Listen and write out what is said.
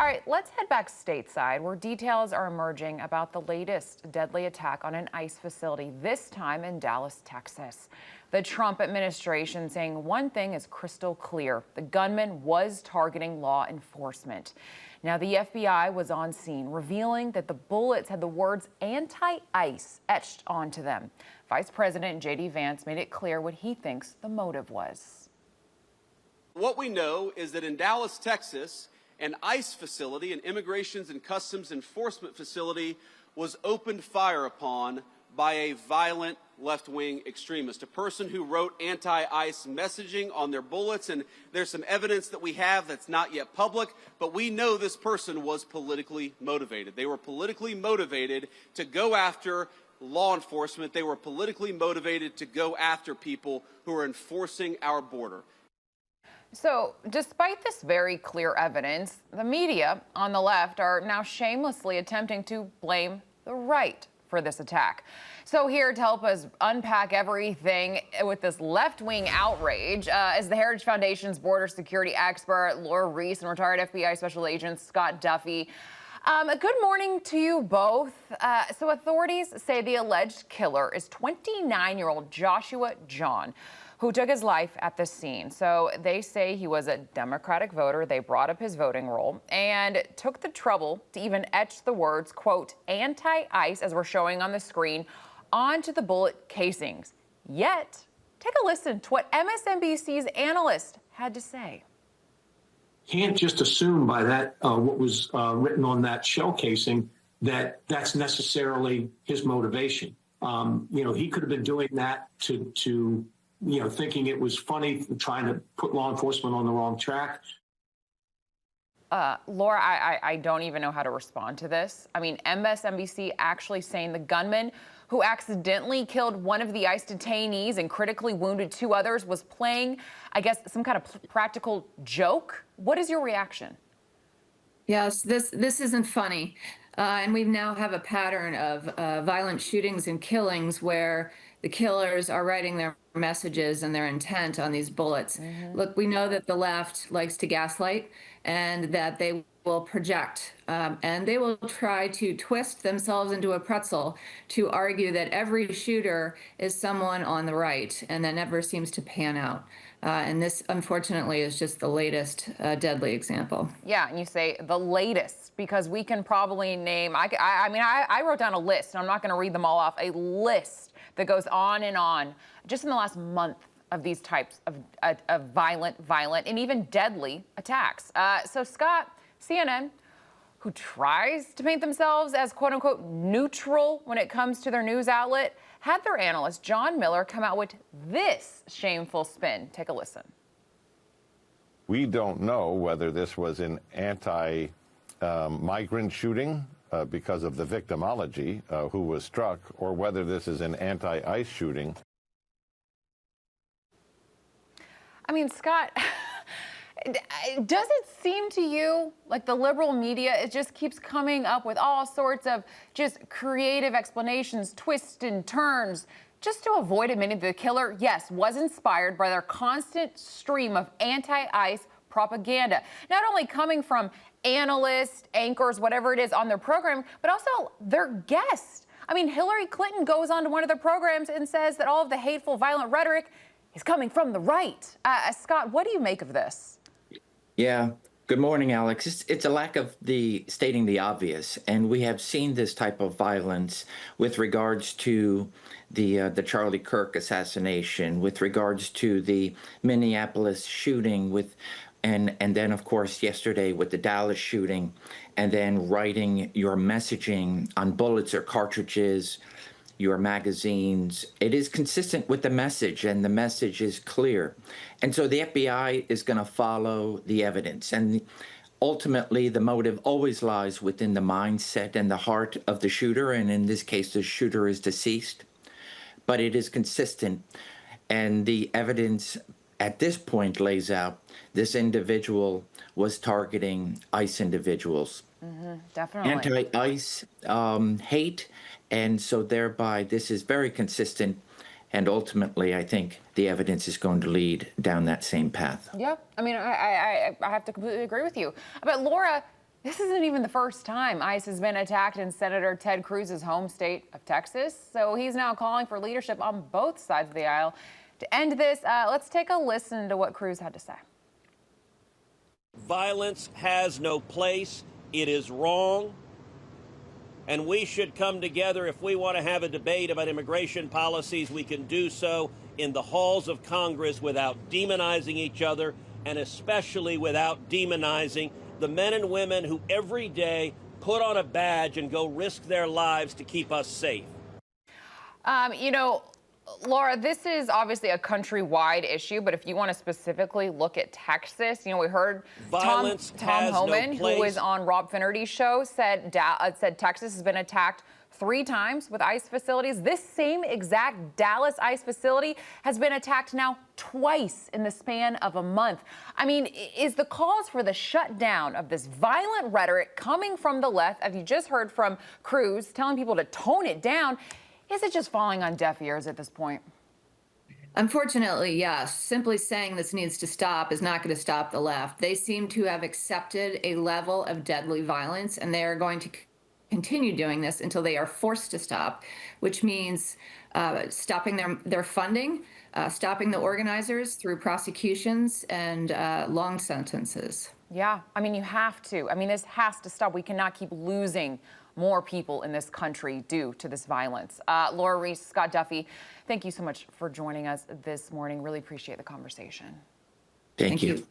All right, let's head back stateside where details are emerging about the latest deadly attack on an ICE facility, this time in Dallas, Texas. The Trump administration saying one thing is crystal clear. The gunman was targeting law enforcement. Now, the FBI was on scene, revealing that the bullets had the words anti-ICE etched onto them. Vice President J.D. Vance made it clear what he thinks the motive was. What we know is that in Dallas, Texas, an ICE facility, an Immigrations and Customs Enforcement facility, was opened fire upon by a violent left-wing extremist, a person who wrote anti-ICE messaging on their bullets. And there's some evidence that we have that's not yet public, but we know this person was politically motivated. They were politically motivated to go after law enforcement. They were politically motivated to go after people who are enforcing our border. So, despite this very clear evidence, the media on the left are now shamelessly attempting to blame the right for this attack. So here to help us unpack everything with this left-wing outrage is the Heritage Foundation's border security expert, Lora, Ries, and retired FBI Special Agent Scott Duffey. Good morning to you both. So authorities say the alleged killer is 29-year-old Joshua John, who took his life at the scene. So they say he was a Democratic voter. They brought up his voting roll and took the trouble to even etch the words, quote, anti-ICE, as we're showing on the screen, onto the bullet casings. Yet, take a listen to what MSNBC's analyst had to say. Can't just assume by that what was written on that shell casing that that's necessarily his motivation. He could have been doing that to thinking it was funny, trying to put law enforcement on the wrong track. Lora, I don't even know how to respond to this. I mean, MSNBC actually saying the gunman who accidentally killed one of the ICE detainees and critically wounded two others was playing, I guess, some kind of practical joke. What is your reaction? Yes, this isn't funny. And we now have a pattern of violent shootings and killings where the killers are writing their messages and their intent on these bullets. Mm-hmm. Look, we know that the left likes to gaslight and that they will project and they will try to twist themselves into a pretzel to argue that every shooter is someone on the right, and that never seems to pan out. And this, unfortunately, is just the latest deadly example. Yeah, and you say the latest because we can probably name, I wrote down a list, and I'm not going to read them all off, a list that goes on and on just in the last month of these types of violent, and even deadly attacks. So Scott, CNN, who tries to paint themselves as quote unquote neutral when it comes to their news outlet, had their analyst, John Miller, come out with this shameful spin. Take a listen. We don't know whether this was an anti-migrant shooting because of the victimology who was struck, or whether this is an anti-ICE shooting. I mean, Scott, does it seem to you like the liberal media, it just keeps coming up with all sorts of just creative explanations, twists and turns, just to avoid admitting the killer, yes, was inspired by their constant stream of anti-ICE propaganda, not only coming from analysts, anchors, whatever it is on their program, but also their guests. I mean, Hillary Clinton goes on to one of their programs and says that all of the hateful, violent rhetoric is coming from the right. Scott, what do you make of this? Yeah. Good morning, Alex. It's a lack of stating the obvious, and we have seen this type of violence with regards to the Charlie Kirk assassination, with regards to the Minneapolis shooting, and then of course yesterday with the Dallas shooting, and then writing your messaging on bullets or cartridges, your magazines. It is consistent with the message, and the message is clear. And so the FBI is going to follow the evidence. And ultimately, the motive always lies within the mindset and the heart of the shooter. And in this case, the shooter is deceased. But it is consistent. And the evidence at this point lays out this individual was targeting ICE individuals. Mm-hmm, definitely. Anti-ICE hate. And so thereby, this is very consistent. And ultimately, I think the evidence is going to lead down that same path. Yeah, I mean, I have to completely agree with you. But Lora, This isn't even the first time ICE has been attacked in Senator Ted Cruz's home state of Texas. So he's now calling for leadership on both sides of the aisle to end this. Let's take a listen to what Cruz had to say. Violence has no place. It is wrong. And we should come together. If we want to have a debate about immigration policies, we can do so in the halls of Congress without demonizing each other, and especially without demonizing the men and women who every day put on a badge and go risk their lives to keep us safe. You know, Laura, this is obviously a countrywide issue, but if you want to specifically look at Texas, you know, we heard Tom Homan, who was on Rob Finnerty's show, said Texas has been attacked 3 times with ICE facilities. This same exact Dallas ICE facility has been attacked now twice in the span of a month. I mean, is the cause for the shutdown of this violent rhetoric coming from the left, as you just heard from Cruz, telling people to tone it down, is it just falling on deaf ears at this point? Unfortunately, yes. Simply saying this needs to stop is not going to stop the left. They seem to have accepted a level of deadly violence, and they are going to continue doing this until they are forced to stop, which means stopping their funding, stopping the organizers through prosecutions and long sentences. Yeah, I mean, you have to. I mean, this has to stop. We cannot keep losing more people in this country due to this violence. Lora, Ries, Scott Duffey, thank you so much for joining us this morning. Really appreciate the conversation. Thank you.